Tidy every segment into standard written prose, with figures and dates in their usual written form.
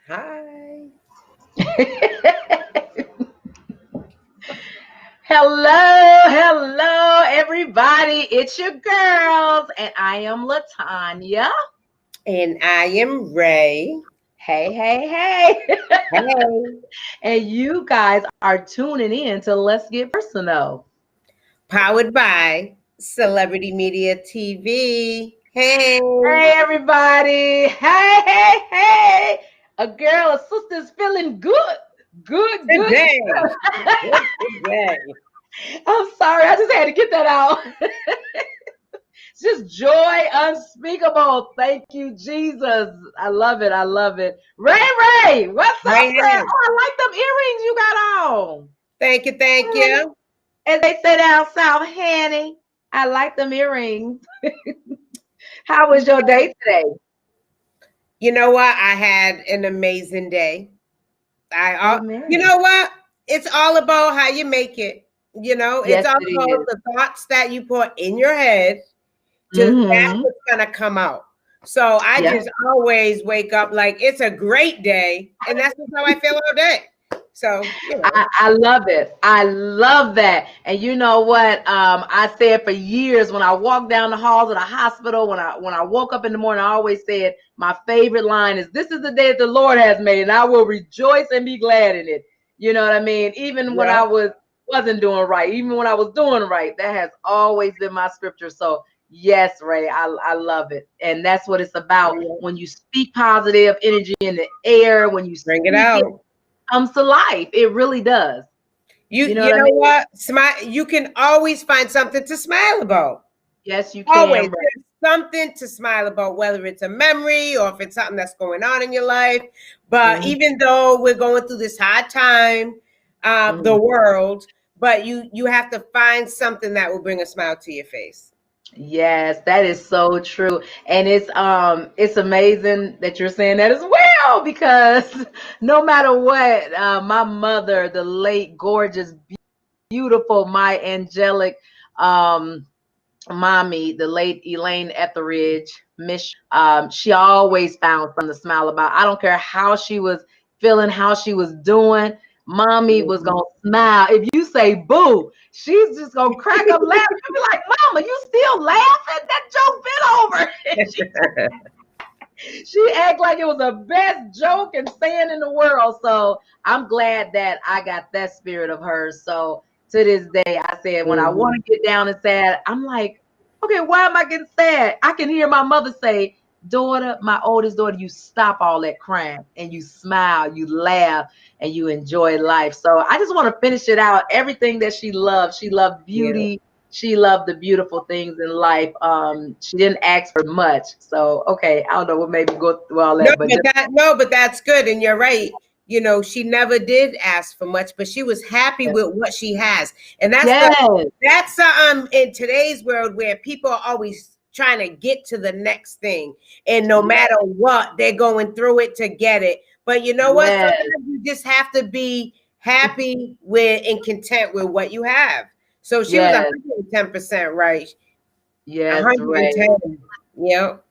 Hi. Hello, everybody. It's your girls, and I am Latanya. And I am Ray. Hey. Hey. And you guys are tuning in to Let's Get Personal. Powered by Celebrity Media TV. Hey. Hey, everybody. Hey. A girl, a sister's feeling good. Good. Today. Today. I'm sorry. I just had to get that out. Just joy unspeakable. Thank you, Jesus. I love it. Ray, what's up, Right sis? here. Oh, I like them earrings you got on. Thank you. As they say down south, Hanny, I like them earrings. How was your day today? You know what? I had an amazing day. You Amen. know what? It's all about how you make it. It's Yes, all it about is. the thoughts that you put in your head to that's Mm-hmm. what's gonna come out. So I Yep. just always wake up like it's a great day, and that's just how I feel all day. So I love it. I love that. And you know what? I said for years when I walked down the halls of the hospital, when I woke up in the morning, I always said my favorite line is, "This is the day that the Lord has made, and I will rejoice and be glad in it." You know what I mean? Even when yeah, I wasn't doing right, even when I was doing right, that has always been my scripture. So yes, Ray, I love it. And that's what it's about. yeah. When you speak positive energy in the air, when you Bring it speak it out. comes to life. It really does. You You know you what I know mean? what? Smile. You can always find something to smile about. Yes, you Always, can. Ray. there's something to smile about, whether it's a memory or if it's something that's going on in your life. But Mhm, even though we're going through this hard time, the mhm. world, but you have to find something that will bring a smile to your face. Yes, that is so true. And it's amazing that you're saying that as well, because no matter what, my mother, the late, gorgeous, beautiful, my angelic um mommy, the late Elaine Etheridge, Miss, she always found something to smile about. I don't care how she was feeling, how she was doing. Mommy was Mhm. gonna smile. If you say boo, she's just gonna crack up laughing. You'll be like, Mama, you still laughing? That joke been over. She act like it was the best joke and saying in the world. So I'm glad that I got that spirit of hers. So to this day, I said when I want Mhm. to get down and sad, I'm like, okay, why am I getting sad? I can hear my mother say, daughter, my oldest daughter, you stop all that crying and you smile, you laugh, and you enjoy life. So I just want to finish it out. Everything that she loved. She loved Yeah. beauty. She loved the beautiful things in life. She didn't ask for much. So okay, I don't know what made me go through all No, that, but just but that's good, and you're right. She never did ask for much, but she was happy with what she has, and yes, that's in today's world where people are always trying to get to the next thing, and no yes, matter what, they're going through it to get it. But you know what? yes, Sometimes you just have to be happy with and content with what you have. So she was yes, 110% right. yes, Ray. 110. Yep.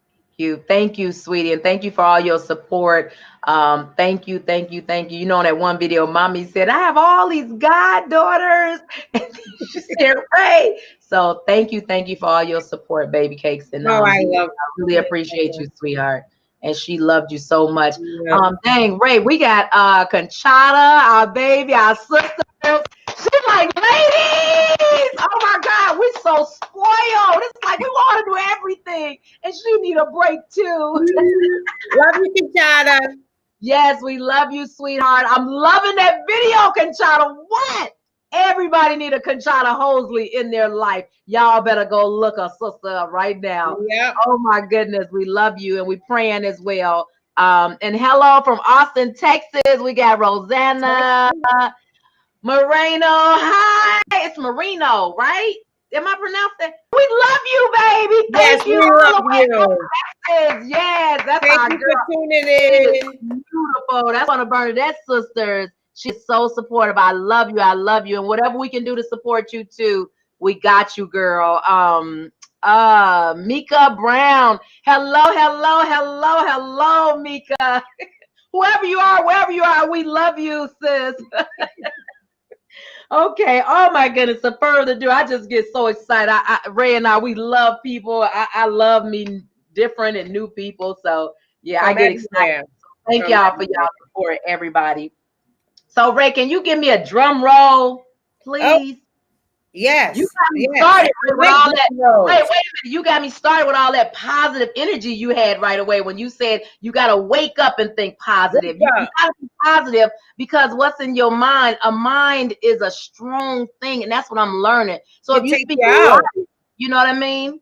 Thank you, sweetie, and thank you for all your support. Thank you. You know, in that one video, mommy said, I have all these goddaughters. And she said, Ray. So thank you for all your support, baby cakes. And Oh, I love I really appreciate you, sweetheart. And she loved you so much. it. Dang, Ray, we got Conchata, our baby, our sister. She's like, ladies, oh my God, we so spoiled. It's like we want to do everything, and she need a break too. Love you, Kinshada. Yes, we love you, sweetheart. I'm loving that video, Conchata. What? Everybody need a Conchata Hosley in their life. Y'all better go look a sister up right now. Yep. Oh my goodness, we love you and we praying as well. And hello from Austin, Texas. We got Rosanna. Moreno, hi. It's Marino, right? Am I pronouncing? We love you, baby. Yes, Thank you we all love the way you. from Texas. Yes, that's Thank our you girl. for tuning She is in. beautiful. That's one of Bernadette's sisters. She's so supportive. I love you. I love you. And whatever we can do to support you too, we got you, girl. Mika Brown. Hello, Mika. Whoever you are, wherever you are, we love you, sis. Okay. Oh my goodness. So further ado, I just get so excited. Ray and I, we love people. I love meeting different and new people. So yeah, I From get excited. everywhere. Thank From y'all for everywhere. y'all support, everybody. So Ray, can you give me a drum roll, Oh, please? You yes. got me Yes. started I with like all drum that. Wait a rolls. minute. You got me started with all that positive energy you had right away when you said you got to wake up and think positive. Wake You up. got to be positive because what's in your mind, a mind is a strong thing. And that's what I'm learning. So if Can you take speak you life, out. you know what I mean?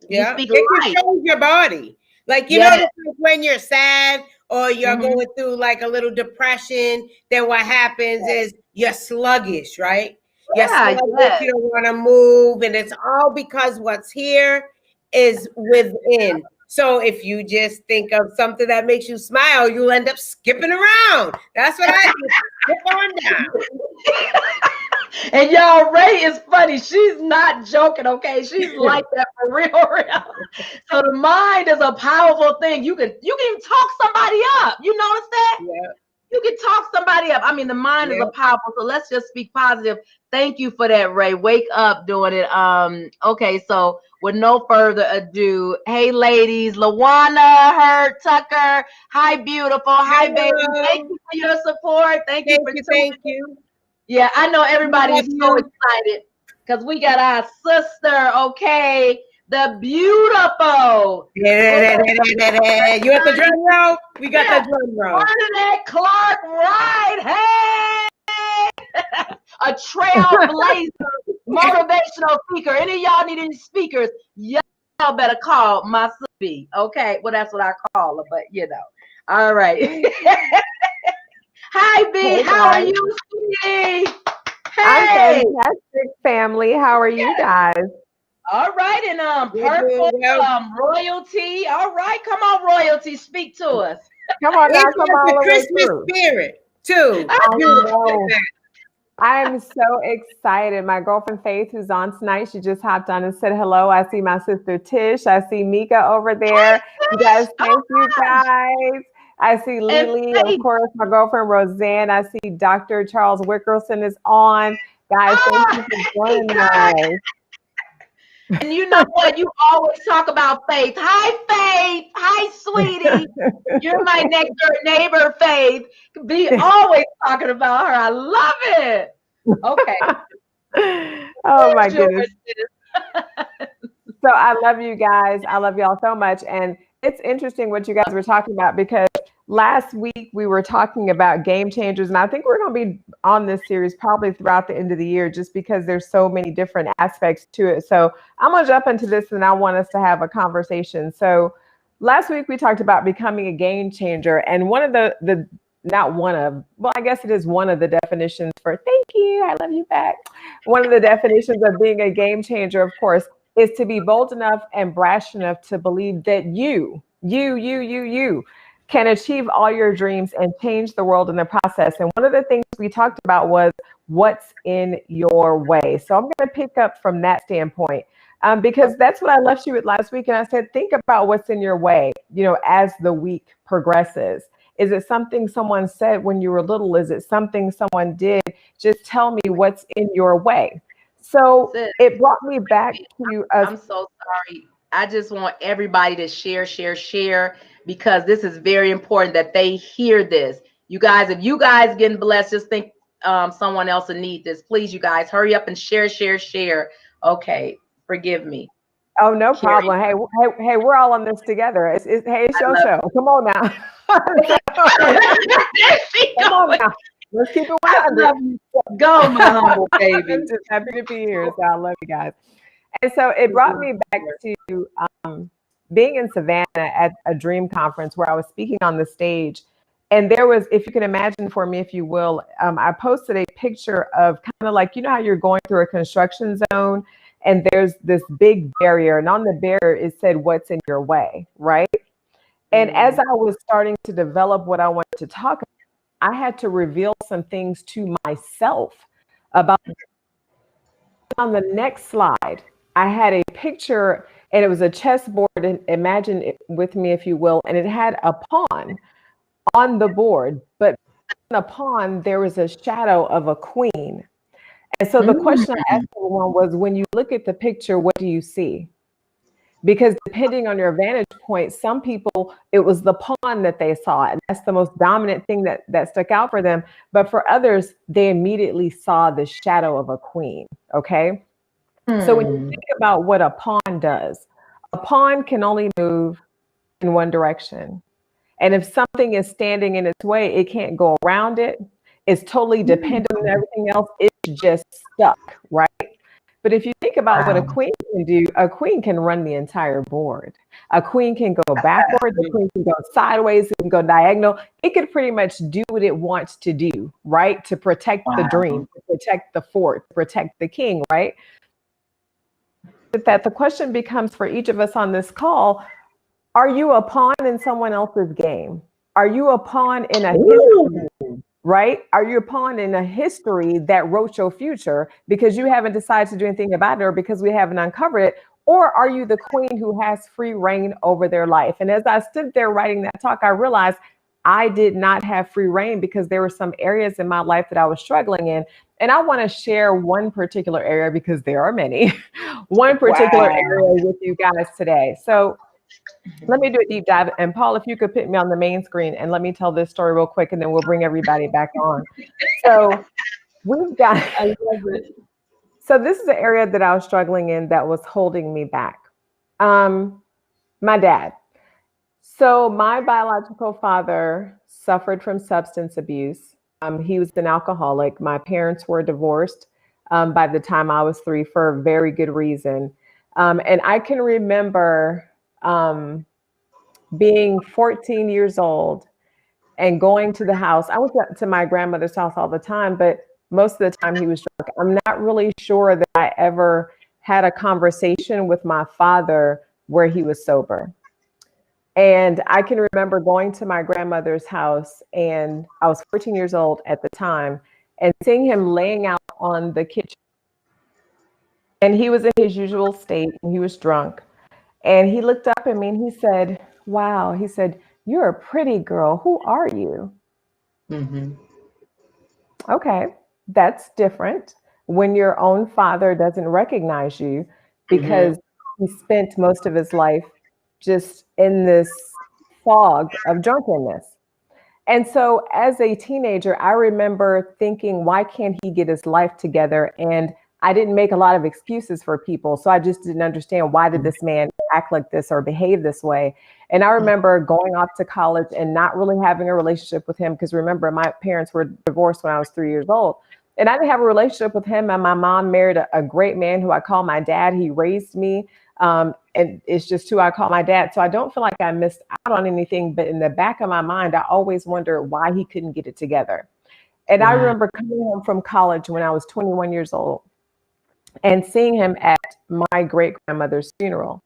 You Yeah, speak it life. controls your body. Like, you know, Yes. when you're sad or you're Mm-hmm. going through like a little depression, then what happens is you're sluggish, right? You're Yeah. sluggish, Yes. you don't want to move, and it's all because what's here is within. So if you just think of something that makes you smile, you'll end up skipping around. That's what I do. Skip on down. And y'all, Ray is funny. She's not joking, okay? She's like that for real, real. So the mind is a powerful thing. You can talk somebody up. You notice that? Yeah, You can talk somebody up. I mean, the mind is yeah. a powerful. So let's just speak positive. Thank you for that, Ray. Wake up doing it. Okay, so with no further ado, hey ladies, Lawana, Hurt, Tucker, hi beautiful, hi baby. Thank Hello. you for your support. Thank you Thank for you. tuning. Thank you. Yeah, I know We everybody love is so you. excited because we got our sister, okay, the beautiful You at the drum roll? We got the drum roll. Bernadette Clark Whitehead, a trailblazer, motivational speaker. Any of y'all need any speakers? Y'all better call my sister. Okay, well that's what I call her, but you know. All right. Hi, B. Hey How are guys, you, sweetie? I'm Hey. fantastic, family. How are you guys? All right, and We're purple doing well. royalty. All right, come on, royalty, speak to us. Come on now, It come has all the the way Christmas through. spirit too. I Beautiful. know. I'm so excited. My girlfriend Faith, who's on tonight, she just hopped on and said hello. I see my sister Tish. I see Mika over there. You guys, Oh thank you guys. I see and Lily, of Faith. course, my girlfriend Roseanne. I see Dr. Charles Wilkerson is on. Guys, thank Ah, you for joining God. us. And you know what? You always talk about Faith. Hi, Faith. Hi, sweetie. You're my next door neighbor, Faith. Be always talking about her. I love it. Okay. Oh my Where's goodness. yours, sis? So I love you guys. I love y'all so much. And it's interesting what you guys were talking about because last week we were talking about game changers. And I think we're going to be on this series probably throughout the end of the year just because there's so many different aspects to it. So I'm going to jump into this and I want us to have a conversation. So last week we talked about becoming a game changer. And one of the not one of, well, I guess it is one of the definitions for thank you, I love you back. One of the definitions of being a game changer, of course, is to be bold enough and brash enough to believe that you can achieve all your dreams and change the world in the process. And one of the things we talked about was what's in your way. So I'm going to pick up from that standpoint because that's what I left you with last week. And I said, think about what's in your way, as the week progresses. Is it something someone said when you were little? Is it something someone did? Just tell me what's in your way. So Sis, it brought me back to us. I'm so sorry. I just want everybody to share, because this is very important that they hear this. You guys, if you guys getting blessed, just think someone else will need this. Please, you guys, hurry up and share. Okay, forgive me. Oh, no Carrie, problem. Hey, we're all on this together. Hey, it's I your love show. Come on now. there she Come on goes. now. Let's keep it I 100. love you. Go, my humble I'm baby. just happy to be here. So I love you guys. And so it brought me back to being in Savannah at a dream conference where I was speaking on the stage. And there was, if you can imagine for me, if you will, I posted a picture of kind of like, how you're going through a construction zone and there's this big barrier. And on the barrier, it said, what's in your way, right? And as I was starting to develop what I wanted to talk about, I had to reveal some things to myself about. On the next slide, I had a picture and it was a chessboard. And imagine it with me, if you will, and it had a pawn on the board, but in a pawn, there was a shadow of a queen. And so the question I asked everyone was, when you look at the picture, what do you see? Because depending on your vantage point, some people, it was the pawn that they saw, and that's the most dominant thing that stuck out for them. But for others, they immediately saw the shadow of a queen. Okay. So when you think about what a pawn does, a pawn can only move in one direction. And if something is standing in its way, it can't go around it. It's totally dependent on everything else. It's just stuck, right? But if you think about what a queen can do, a queen can run the entire board. A queen can go backward, the queen can go sideways, it can go diagonal. It could pretty much do what it wants to do, right? To protect the dream, to protect the fort, to protect the king, right? That the question becomes for each of us on this call, are you a pawn in someone else's game? Are you a pawn in a history, right? Are you a pawn in a history that wrote your future because you haven't decided to do anything about it or because we haven't uncovered it? Or are you the queen who has free reign over their life? And as I stood there writing that talk, I realized I did not have free reign because there were some areas in my life that I was struggling in. And I want to share one particular area because there are many, one particular area with you guys today. So let me do a deep dive. And Paul, if you could put me on the main screen and let me tell this story real quick, and then we'll bring everybody back on. So we've got, I love it. So this is an area that I was struggling in that was holding me back. My dad. So my biological father suffered from substance abuse. He was an alcoholic. My parents were divorced by the time I was 3 for a very good reason. And I can remember being 14 years old and going to the house. I went to my grandmother's house all the time, but most of the time he was drunk. I'm not really sure that I ever had a conversation with my father where he was sober. And I can remember going to my grandmother's house, and I was 14 years old at the time, and seeing him laying out on the kitchen. And he was in his usual state, and he was drunk. And he looked up at me and he said, wow, he said, "You're a pretty girl. Who are you?" Okay, that's different when your own father doesn't recognize you because he spent most of his life just in this fog of drunkenness. And so as a teenager, I remember thinking, why can't he get his life together? And I didn't make a lot of excuses for people. So I just didn't understand, why did this man act like this or behave this way? And I remember going off to college and not really having a relationship with him, because remember, my parents were divorced when I was 3 years old. And I didn't have a relationship with him. And my mom married a great man who I call my dad. He raised me. And it's just who I call my dad. So I don't feel like I missed out on anything. But in the back of my mind, I always wondered why he couldn't get it together. And I remember coming home from college when I was 21 years old and seeing him at my great grandmother's funeral.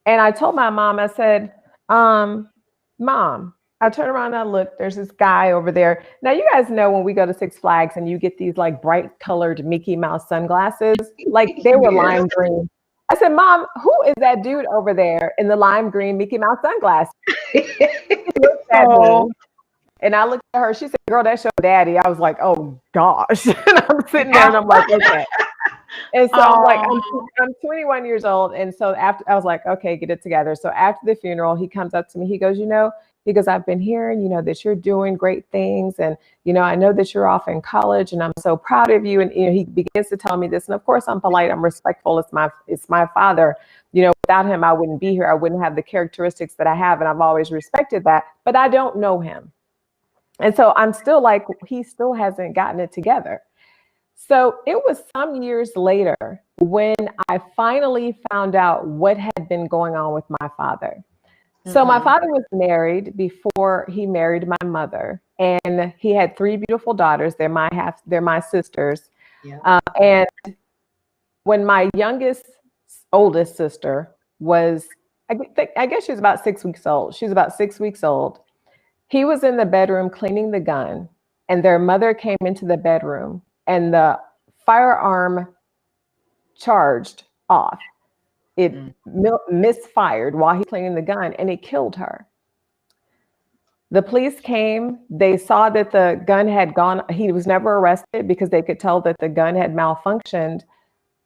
And I told my mom, I said, Mom, I turned around and I looked, there's this guy over there. Now, you guys know when we go to Six Flags and you get these like bright colored Mickey Mouse sunglasses, like they were lime green. I said, Mom, who is that dude over there in the lime green Mickey Mouse sunglasses? She looked at me, and I looked at her. She said, girl, that's your daddy. I was like, oh gosh. And I'm sitting there and I'm like, okay. And so I'm like, I'm 21 years old. And so after, I was like, okay, get it together. So after the funeral, he comes up to me. He goes, I've been hearing, that you're doing great things. And, I know that you're off in college and I'm so proud of you. And, he begins to tell me this. And of course, I'm polite. I'm respectful. It's my father. Without him, I wouldn't be here. I wouldn't have the characteristics that I have. And I've always respected that. But I don't know him. And so I'm still like, he still hasn't gotten it together. So it was some years later when I finally found out what had been going on with my father. So my father was married before he married my mother, and he had 3 beautiful daughters. They're my sisters. Yeah. And when my oldest sister was, I guess she was about 6 weeks old. She was about 6 weeks old. He was in the bedroom cleaning the gun, and their mother came into the bedroom, and the firearm charged off. It misfired while he's cleaning the gun, and it killed her. The police came. They saw that the gun had gone. He was never arrested because they could tell that the gun had malfunctioned,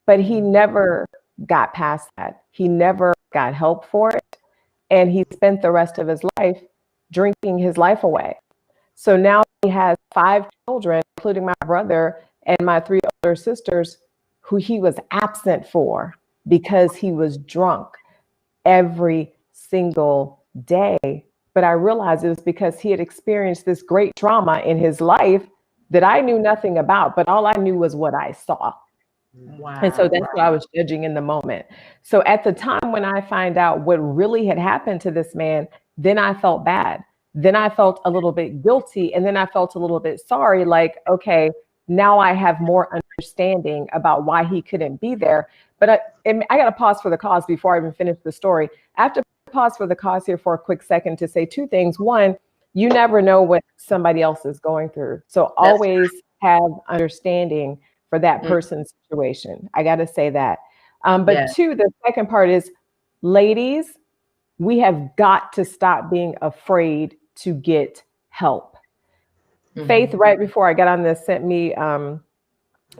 but he never got past that. He never got help for it. And he spent the rest of his life drinking his life away. So now he has 5 children, including my brother and my 3 older sisters, who he was absent for because he was drunk every single day. But I realized it was because he had experienced this great trauma in his life that I knew nothing about, but all I knew was what I saw. Wow. And so that's what I was judging in the moment. So at the time when I find out what really had happened to this man, then I felt bad. Then I felt a little bit guilty. And then I felt a little bit sorry, like, okay, now I have more understanding about why he couldn't be there. But I got to pause for the cause before I even finish the story. I have to pause for the cause here for a quick second to say 2 things. One, you never know what somebody else is going through. So always have understanding for that person's situation. I got to say that. But 2, the second part is, ladies, we have got to stop being afraid to get help. Faith, right before I got on this, sent me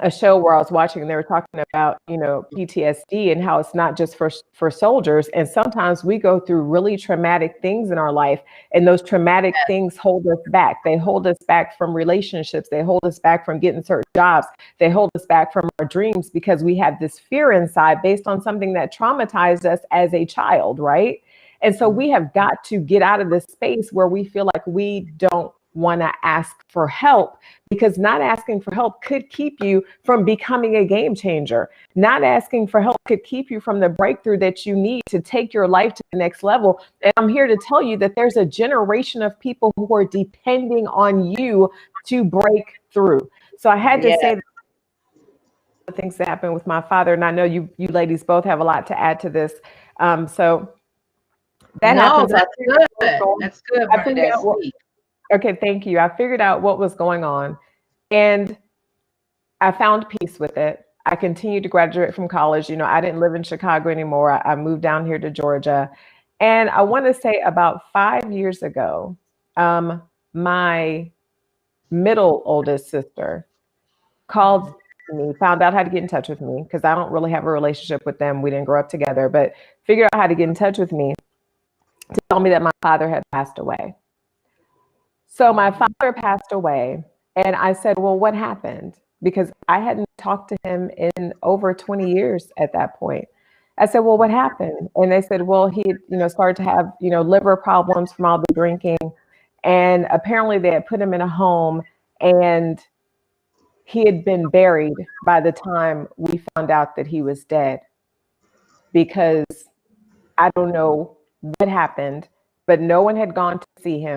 a show where I was watching, and they were talking about, PTSD and how it's not just for soldiers. And sometimes we go through really traumatic things in our life, and those traumatic things hold us back. They hold us back from relationships. They hold us back from getting certain jobs. They hold us back from our dreams because we have this fear inside based on something that traumatized us as a child, right? And so we have got to get out of this space where we feel like we don't want to ask for help, because not asking for help could keep you from becoming a game changer. Not asking for help could keep you from the breakthrough that you need to take your life to the next level. And I'm here to tell you that there's a generation of people who are depending on you to break through. So I had to say the things that happened with my father, and I know you ladies both have a lot to add to this. So that happens. That's good. That's good. I figured out okay, thank you. I figured out what was going on, and I found peace with it. I continued to graduate from college. I didn't live in Chicago anymore. I moved down here to Georgia. And I want to say about 5 years ago, my middle oldest sister called me, found out how to get in touch with me, because I don't really have a relationship with them. We didn't grow up together, but figured out how to get in touch with me to tell me that my father had passed away. So my father passed away, and I said, well, what happened? Because I hadn't talked to him in over 20 years at that point. I said, well, what happened? And they said, well, he started to have, liver problems from all the drinking. And apparently they had put him in a home, and he had been buried by the time we found out that he was dead. Because I don't know what happened, but no one had gone to see him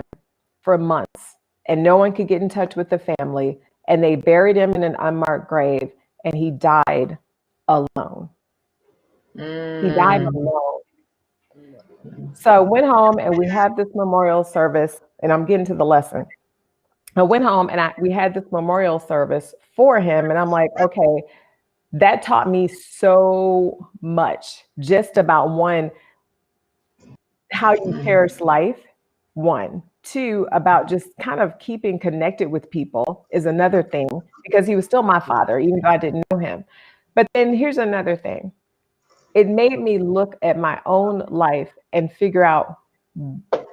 for months, and no one could get in touch with the family, and they buried him in an unmarked grave, and he died alone. He died alone. So I went home, and we had this memorial service, and I'm getting to the lesson. I went home, and we had this memorial service for him, and I'm like, okay, that taught me so much, just about, one, how you cherish life, 1. 2, about just kind of keeping connected with people is another thing, because he was still my father, even though I didn't know him. But then here's another thing. It made me look at my own life and figure out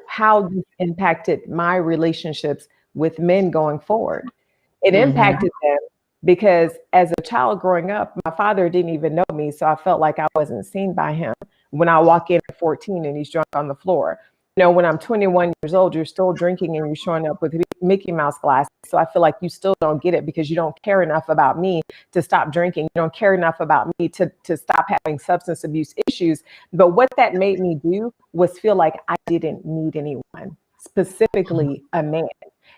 how this impacted my relationships with men going forward. It impacted them because as a child growing up, my father didn't even know me. So I felt like I wasn't seen by him when I walk in at 14 and he's drunk on the floor. When I'm 21 years old, you're still drinking and you're showing up with Mickey Mouse glasses. So I feel like you still don't get it because you don't care enough about me to stop drinking. You don't care enough about me to stop having substance abuse issues. But what that made me do was feel like I didn't need anyone, specifically a man.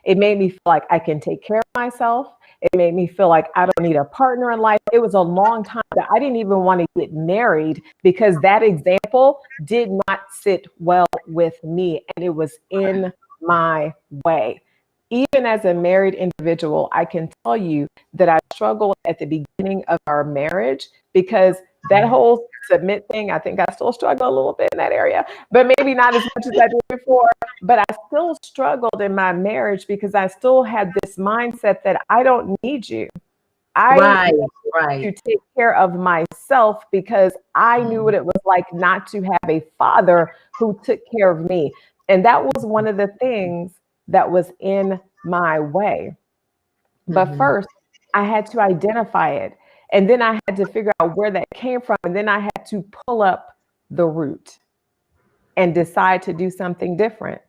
It made me feel like I can take care of myself. It made me feel like I don't need a partner in life. It was a long time that I didn't even want to get married because that example did not sit well with me, and it was in my way. Even as a married individual, I can tell you that I struggled at the beginning of our marriage because That whole submit thing, I think I still struggle a little bit in that area, but maybe not as much as I did before. But I still struggled in my marriage because I still had this mindset that I don't need you. I Right, need to right. take care of myself because I knew what it was like not to have a father who took care of me. And that was one of the things that was in my way. But Mhm. first, I had to identify it. And then I had to figure out where that came from. And then I had to pull up the root and decide to do something different.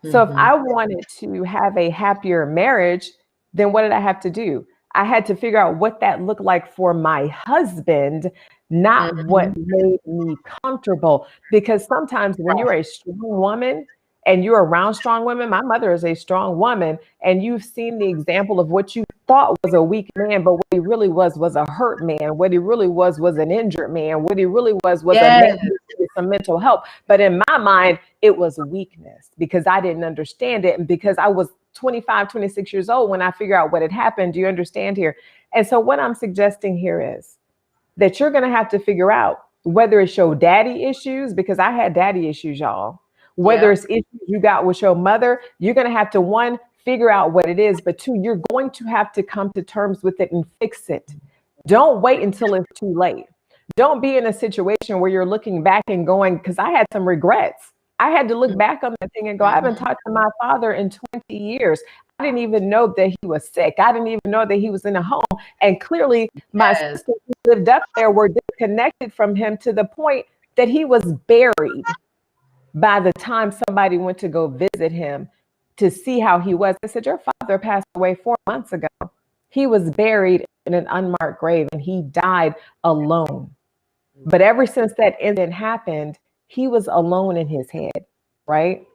So if Mhm. I wanted to have a happier marriage, then what did I have to do? I had to figure out what that looked like for my husband, not what Mhm. made me comfortable. Because sometimes when you're a strong woman and you're around strong women, my mother is a strong woman, and you've seen the example of what you thought was a weak man, but what he really was a hurt man. What he really was an injured man. What he really was a man Yes. who needed some mental help. But in my mind, it was weakness because I didn't understand it. And because I was 25, 26 years old when I figured out what had happened. Do you understand here? And so what I'm suggesting here is that you're going to have to figure out whether it's your daddy issues, because I had daddy issues, y'all. Whether Yeah. it's issues you got with your mother, you're going to have to, one, figure out what it is, but two, you're going to have to come to terms with it and fix it. Don't wait until it's too late. Don't be in a situation where you're looking back and going, because I had some regrets. I had to look back on that thing and go, I haven't Mhm. talked to my father in 20 years. I didn't even know that he was sick. I didn't even know that he was in a home. And clearly, my Yes. sisters who lived up there were disconnected from him to the point that he was buried by the time somebody went to go visit him to see how he was. I said, your father passed away 4 months ago. He was buried in an unmarked grave and he died alone. But ever since that incident happened, he was alone in his head, right?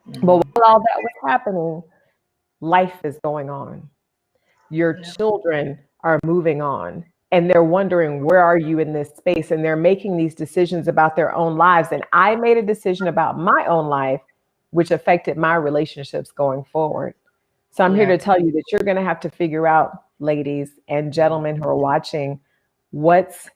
But Mhm. while all that was happening, life is going on. Your Yeah. children are moving on and they're wondering, where are you in this space? And they're making these decisions about their own lives. And I made a decision about my own life, which affected my relationships going forward. So I'm here Yeah. to tell you that you're going to have to figure out, ladies and gentlemen who are watching, what's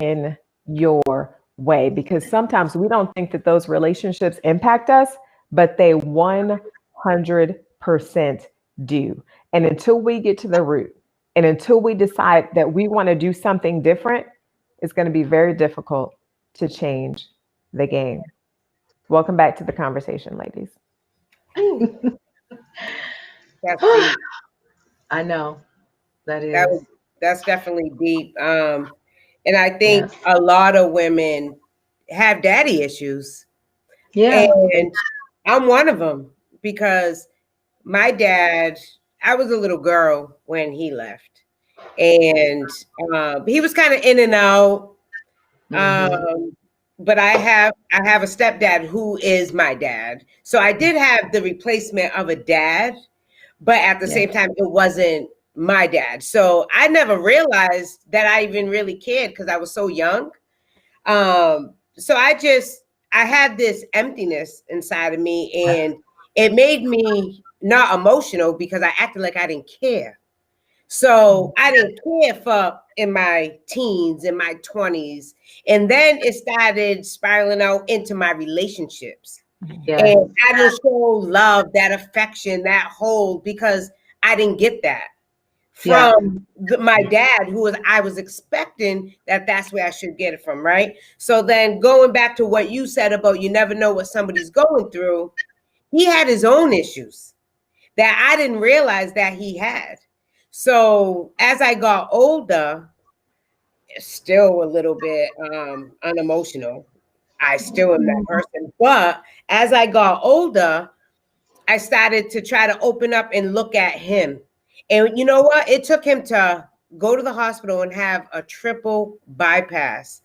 in your way. Because sometimes we don't think that those relationships impact us, but they 100% do. And until we get to the root and until we decide that we want to do something different, it's going to be very difficult to change the game. Welcome back to the conversation, ladies. Ooh, that's deep. I know that That is. was that's definitely deep. And I think Yes. a lot of women have daddy issues, Yeah. and I'm one of them because my dad. I was a little girl when he left, and he was kind of in and out. Mhm. Um, but I have a stepdad who is my dad, so I did have the replacement of a dad, but at the Yeah. same time, it wasn't my dad. So I never realized that I even really cared because I was so young. So I had this emptiness inside of me, and it made me not emotional because I acted like I didn't care. So I didn't care for in my teens, in my 20s. And then it started spiraling out into my relationships. Yes. And I didn't show love, that affection, that hold because I didn't get that Yeah. from my dad, who was I was expecting that that's where I should get it from, right? So then going back to what you said about you never know what somebody's going through, he had his own issues that I didn't realize that he had. So as I got older, still a little bit unemotional. I still am that person. But as I got older, I started to try to open up and look at him. And you know what? It took him to go to the hospital and have a triple bypass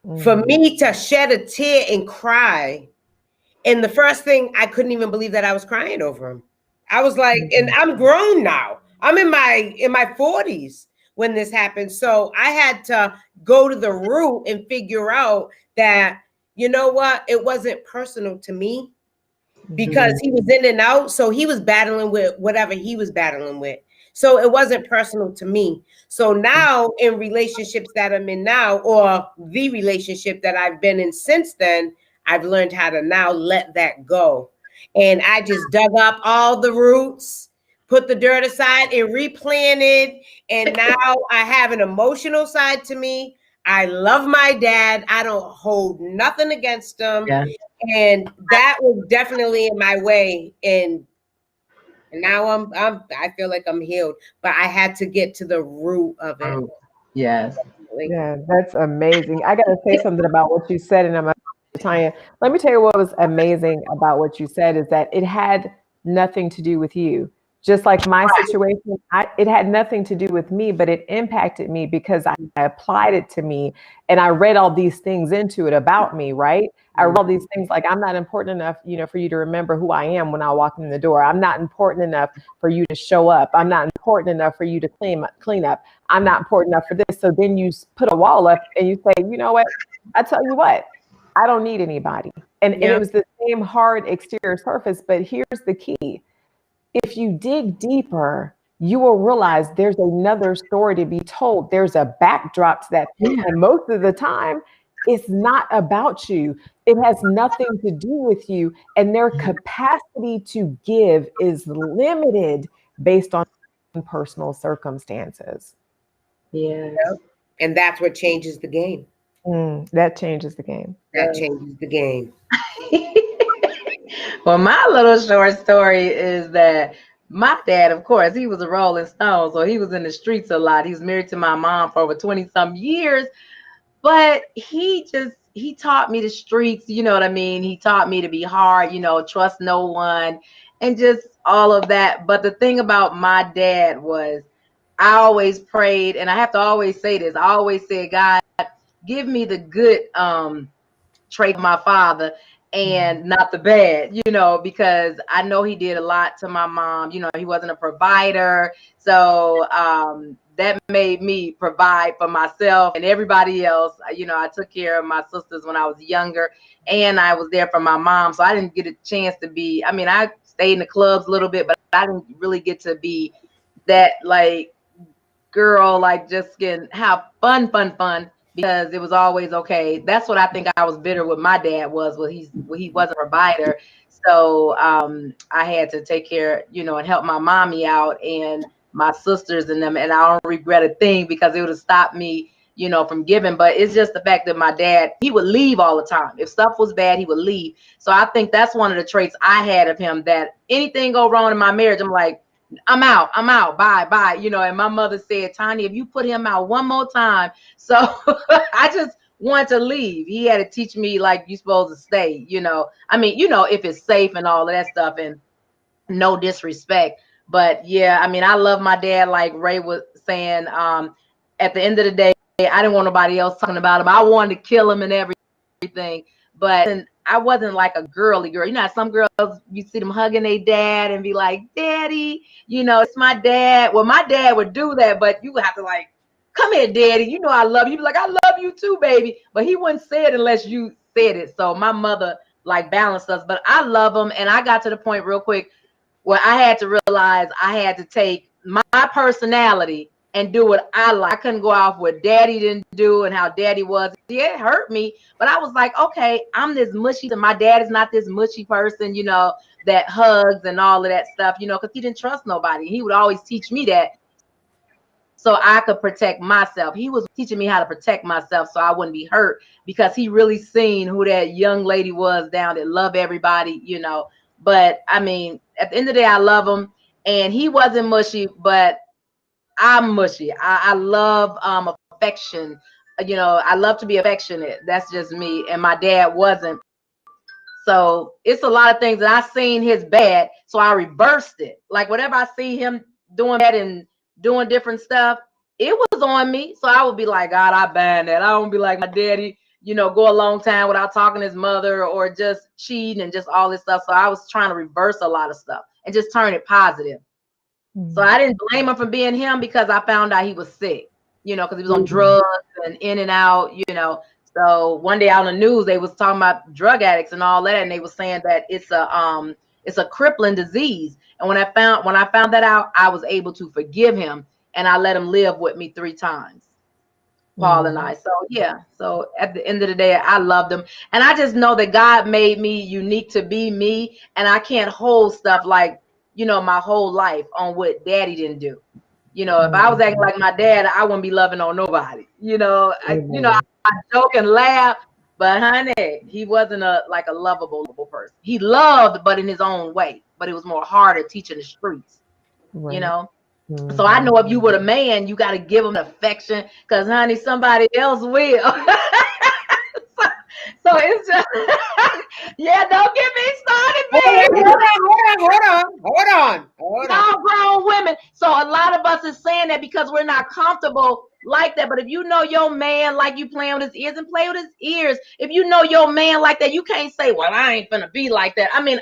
for Mhm. me to shed a tear and cry. And the first thing, I couldn't even believe that I was crying over him. I was like, and Mhm. I'm grown now. I'm in my 40s when this happened. So I had to go to the root and figure out that, you know what, it wasn't personal to me because Mhm. he was in and out. So he was battling with whatever he was battling with. So it wasn't personal to me. So now in relationships that I'm in now, or the relationship that I've been in since then, I've learned how to now let that go. And I just dug up all the roots, put the dirt aside and replanted. And now I have an emotional side to me. I love my dad. I don't hold nothing against him. Yeah. And that was definitely in my way. And now I feel like I'm healed, but I had to get to the root of it. Yes. Yeah, that's amazing. I got to say something about what you said, and I'm Tanya. Let me tell you what was amazing about what you said is that it had nothing to do with you. Just like my situation, it had nothing to do with me, but it impacted me because I applied it to me and I read all these things into it about me, right? I read all these things like I'm not important enough, for you to remember who I am when I walk in the door. I'm not important enough for you to show up. I'm not important enough for you to clean up. I'm not important enough for this. So then you put a wall up and you say, you know what? I tell you what, I don't need anybody. And it was the same hard exterior surface, but here's the key. If you dig deeper, you will realize there's another story to be told. There's a backdrop to that thing. And most of the time, it's not about you. It has nothing to do with you. And their capacity to give is limited based on personal circumstances. Yeah. And that's what changes the game. That changes the game. That changes the game. Well, my little short story is that my dad, of course, he was a Rolling Stone, so he was in the streets a lot. He was married to my mom for over 20 some years, but he taught me the streets, you know what I mean? He taught me to be hard, trust no one and just all of that. But the thing about my dad was I always prayed, and I have to always say this. I always said, God, give me the good trait of my father and not the bad, because I know he did a lot to my mom. He wasn't a provider. So that made me provide for myself and everybody else. I took care of my sisters when I was younger, and I was there for my mom. So I didn't get a chance to be, I stayed in the clubs a little bit, but I didn't really get to be that like girl, like just have fun, because it was always okay. That's what I think I was bitter with my dad was he wasn't a provider. So I had to take care, and help my mommy out and my sisters and them. And I don't regret a thing because it would have stopped me, from giving. But it's just the fact that my dad, he would leave all the time. If stuff was bad, he would leave. So I think that's one of the traits I had of him, that anything go wrong in my marriage, I'm like, I'm out, bye. And my mother said, Tanya, if you put him out one more time. So I just wanted to leave. He had to teach me, like, you're supposed to stay, if it's safe and all of that stuff, and no disrespect. But yeah, I love my dad, like Ray was saying. At the end of the day, I didn't want nobody else talking about him. I wanted to kill him and everything. But I wasn't like a girly girl. Some girls, you see them hugging their dad and be like, Daddy, it's my dad. Well, my dad would do that, but you would have to like, come here, Daddy. I love you. You'd be like, I love you too, baby. But he wouldn't say it unless you said it. So my mother like balanced us. But I love him. And I got to the point real quick where I had to realize I had to take my personality and do what I like. I couldn't go off what Daddy didn't do and how Daddy was. Yeah, it hurt me, but I was like, okay, I'm this mushy, and my dad is not this mushy person, that hugs and all of that stuff, because he didn't trust nobody. He would always teach me that so I could protect myself. He was teaching me how to protect myself so I wouldn't be hurt, because he really seen who that young lady was down that loved everybody, But at the end of the day, I love him, and he wasn't mushy, but I'm mushy. I love affection. I love to be affectionate. That's just me. And my dad wasn't. So it's a lot of things that I seen his bad. So I reversed it. Like whatever I see him doing that and doing different stuff, it was on me. So I would be like, God, I ban that. I don't be like my daddy, go a long time without talking to his mother or just cheating and just all this stuff. So I was trying to reverse a lot of stuff and just turn it positive. So I didn't blame him for being him, because I found out he was sick, because he was on drugs and in and out, So one day out on the news, they was talking about drug addicts and all that. And they was saying that it's It's a crippling disease. And when I found that out, I was able to forgive him, and I let him live with me 3 times. Paul and I. So yeah. So at the end of the day, I loved him. And I just know that God made me unique to be me. And I can't hold stuff like, my whole life on what daddy didn't do. If I was acting like my dad, I wouldn't be loving on nobody. I joke and laugh, but honey, he wasn't a lovable person. He loved, but in his own way. But it was more harder teaching the streets, So I know if you were a man, you got to give him affection, because honey, somebody else will. so it's just, don't get me started, man. Hold on. All grown women. So a lot of us is saying that because we're not comfortable like that. But if you know your man like you playing with his ears, and play with his ears. If you know your man like that, you can't say, well, I ain't gonna be like that. I mean,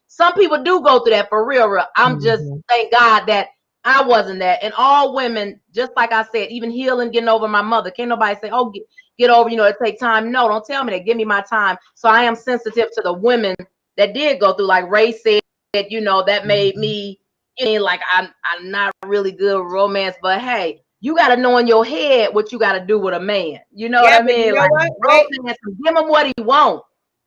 some people do go through that for real. I'm just, thank God that I wasn't that. And all women, just like I said, even healing, getting over my mother. Can't nobody say, oh, get over, it take time. No, don't tell me that. Give me my time. So I am sensitive to the women that did go through, like Ray said, that made me, like I'm not really good with romance. But hey, you got to know in your head what you got to do with a man. You know what I mean? Like, romance, give him what he wants.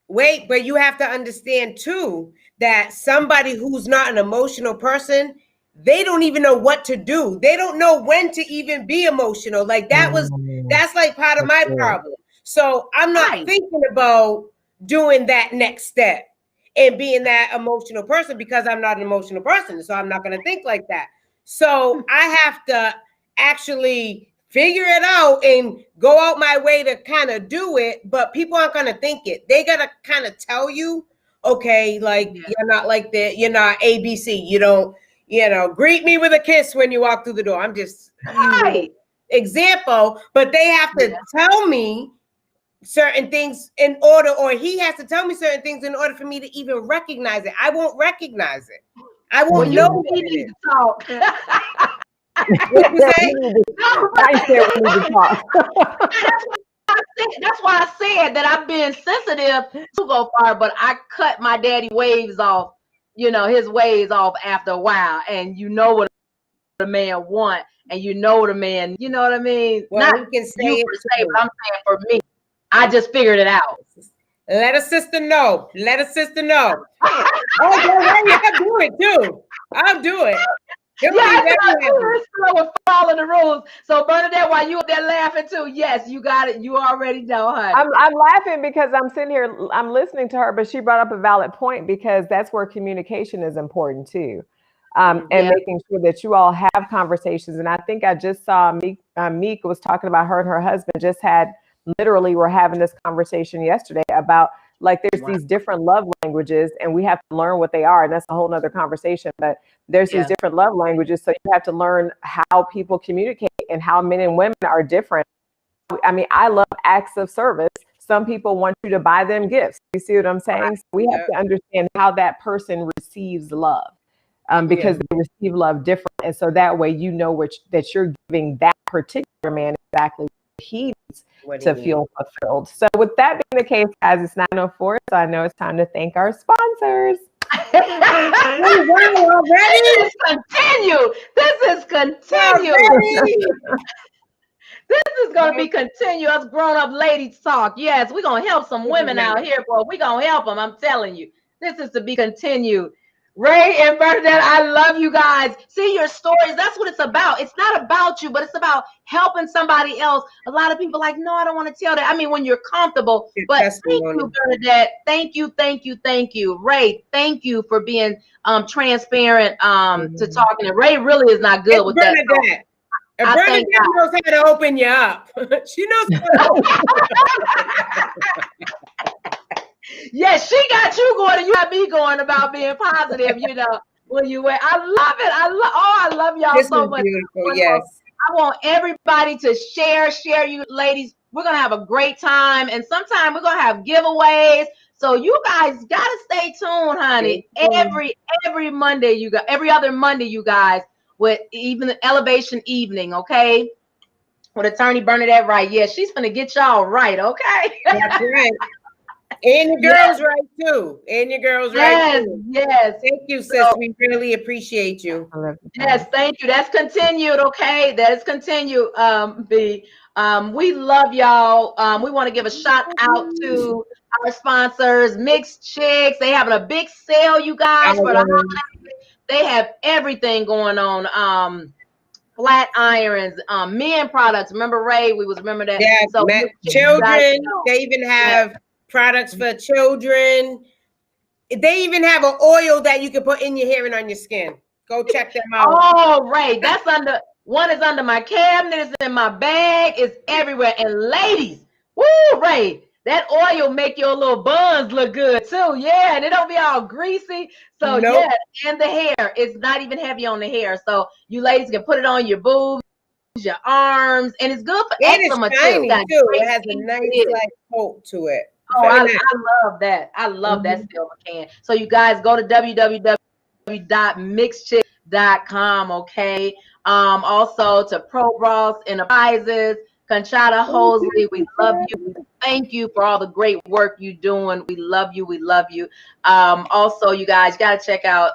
Wait, but you have to understand too that somebody who's not an emotional person, they don't even know what to do. They don't know when to even be emotional. Like that's like part of my problem. So I'm not thinking about doing that next step and being that emotional person, because I'm not an emotional person. So I'm not going to think like that. So I have to actually figure it out and go out my way to kind of do it. But people aren't going to think it. They got to kind of tell you, okay, like you're not like that. You're not ABC. You don't, greet me with a kiss when you walk through the door. I'm just example, but they have to tell me certain things in order, or he has to tell me certain things in order for me to even recognize it. I won't recognize it. I won't know what it is. What you say? That's why I said that I've been sensitive to go far, but I cut my daddy waves off, his waves off after a while. And you know what a man want, and you know the man, you know what I mean? Well, not you per se, but I'm saying for me, I just figured it out. Let a sister know. Let a sister know. I'll do it too. I'll do it. I was following the rules. So Bernadette, while you up there laughing too, yes, you got it. You already know, honey. I'm laughing because I'm sitting here, I'm listening to her, but she brought up a valid point, because that's where communication is important too. And making sure that you all have conversations. And I think I just saw Meek was talking about her and her husband just were having this conversation yesterday about, like, there's these different love languages, and we have to learn what they are. And that's a whole nother conversation, but there's these different love languages. So you have to learn how people communicate and how men and women are different. I mean, I love acts of service. Some people want you to buy them gifts. You see what I'm saying? So we have to understand how that person receives love. Because they receive love different. And so that way, that you're giving that particular man exactly what he needs to feel fulfilled. So with that being the case, guys, it's 9:04. So I know it's time to thank our sponsors. This is continue. This is going to be continuous grown-up ladies talk. Yes, we're going to help some women out here, boy. We're going to help them. I'm telling you. This is to be continued. Ray and Bernadette, I love you guys. See your stories. That's what it's about. It's not about you, but it's about helping somebody else. A lot of people are like, no, I don't want to tell that. I mean, when you're comfortable. But thank you, Bernadette. Thank you. Ray, thank you for being transparent to talking. And Ray really is not good with Bernadette. that. Bernadette knows how to open you up. She knows how to open Yes, she got you going, and you got me going about being positive, when you went. I love it. I love y'all so much. Yes. I want everybody to share you ladies. We're going to have a great time. And sometime we're going to have giveaways. So you guys got to stay tuned, honey. Every Monday, every other Monday, you guys, with even the Elevation Evening, okay? With Attorney Bernadette Wright. Yeah, she's going to get y'all right, okay? That's right. And your Yes, girl's right too. And your girl's right yes, too. yes. Thank you, sis. So, We really appreciate you. I love you yes, guys. thank you. That's continued, okay? That is continued, B. We love y'all. We want to give a shout out to our sponsors, Mixed Chicks. They having a big sale, you guys, for the Um, they have everything going on. Flat irons, men products. Remember Ray? We was remember that. yeah, So Mixed Chicks, you guys children. know. They even Yeah. have products for children. They even have an oil that you can put in your hair and on your skin. Go check them out. Oh, Ray, that's under one is under my cabinet, it's in my bag, it's everywhere. And ladies, woo, Ray, that oil make your little buns look good too. Yeah, and it don't be all greasy. So Nope. yeah, and the hair, it's not even heavy on the hair. So you ladies can put it on your boobs, your arms, and it's good for And it's eczema too. shiny Got too. great It has a pink nice lid. like coat to it. Oh, Very I nice. love that. I love that Mhm. silver can. So you guys go to www.mixchick.com, okay? Also to Pro Bras Enterprises, Conchata Hosley, we love you. We thank you for all the great work you're doing. We love you. We love you. Also, you guys got to check out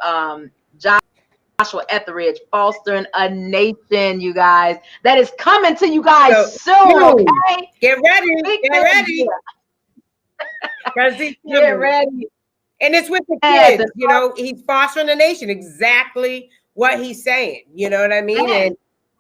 Joshua Etheridge, Fostering a Nation, you guys. That is coming to you guys So, soon, dude, okay? get ready. Big Get things ready. here. Because he's Get coming. ready. And it's with the Yes, kids, you know, he's fostering the nation, exactly what he's saying. You know what I mean? yes, And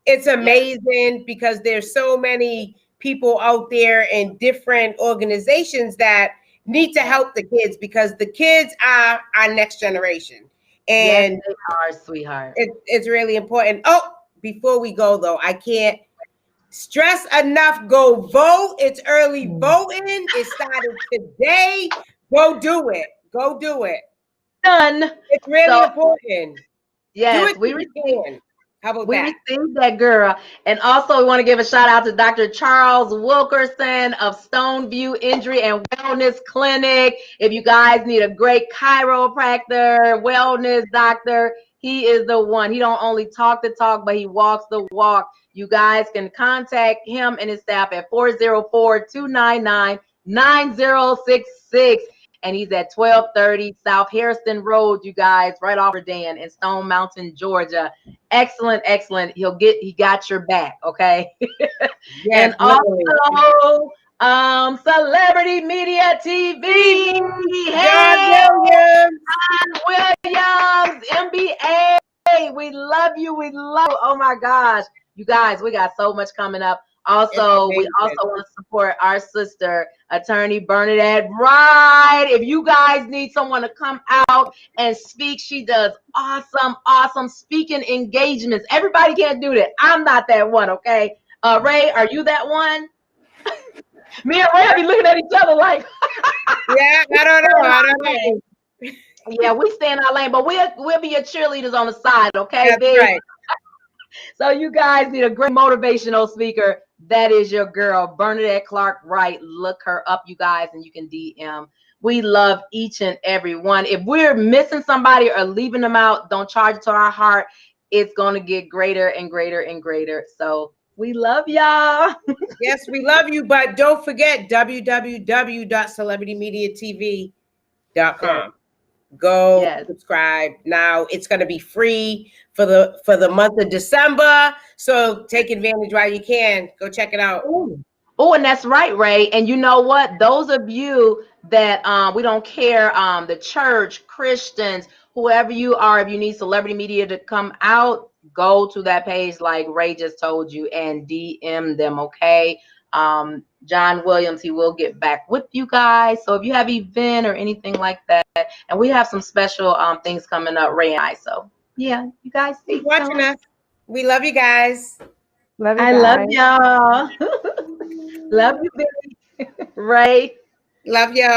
it's yes. amazing because there's so many people out there in different organizations that need to help the kids because the kids are our next generation. Yes, And they are, sweetheart. it's really important. Oh, before we go though, I can't stress enough, go vote. It's early voting. It started today. Go do it. Go do it. Done. It's really So important. Do yes, it if you can. How about we that? received that, girl. And also we want to give a shout out to Dr. Charles Wilkerson of Stoneview Injury and Wellness Clinic. If you guys need a great chiropractor, wellness doctor, he is the one. He don't only talk the talk, but he walks the walk. You guys can contact him and his staff at 404-299-9066. And he's at 1230 South Harrison Road, you guys, right off Dan in Stone Mountain, Georgia. Excellent, excellent. He got your back, okay? Yes, And also Celebrity Media TV. John Hey, Williams. Williams, MBA. We love you. We love you. Oh my gosh. You guys, we got so much coming up. Also, we also want to support our sister, attorney Bernadette Wright. If you guys need someone to come out and speak, she does awesome speaking engagements. Everybody can't do that. I'm not that one, okay? Ray, are you that one? Me and Ray be looking at each other like, yeah, I don't know. Yeah, we stay in our lane, but we'll be your cheerleaders on the side, okay? That's right. So you guys need a great motivational speaker. That is your girl, Bernadette Clark Wright. Look her up, you guys, and you can DM. We love each and every one. If we're missing somebody or leaving them out, don't charge it to our heart. It's going to get greater and greater and greater. So we love y'all. Yes, we love you, but don't forget www.celebritymediatv.com. Go subscribe now. It's going to be free for the month of December. So take advantage while you can. Go check it out. Oh, and that's right, Ray. And you know what? Those of you that we don't care, the church, Christians, whoever you are, if you need celebrity media to come out, go to that page like Ray just told you and DM them, okay? John Williams, he will get back with you guys. So if you have event or anything like that, and we have some special things coming up, Ray and I. So yeah, you guys keep watching us. We love you guys. Love you I guys. love y'all. Love you, baby. Ray. Love y'all.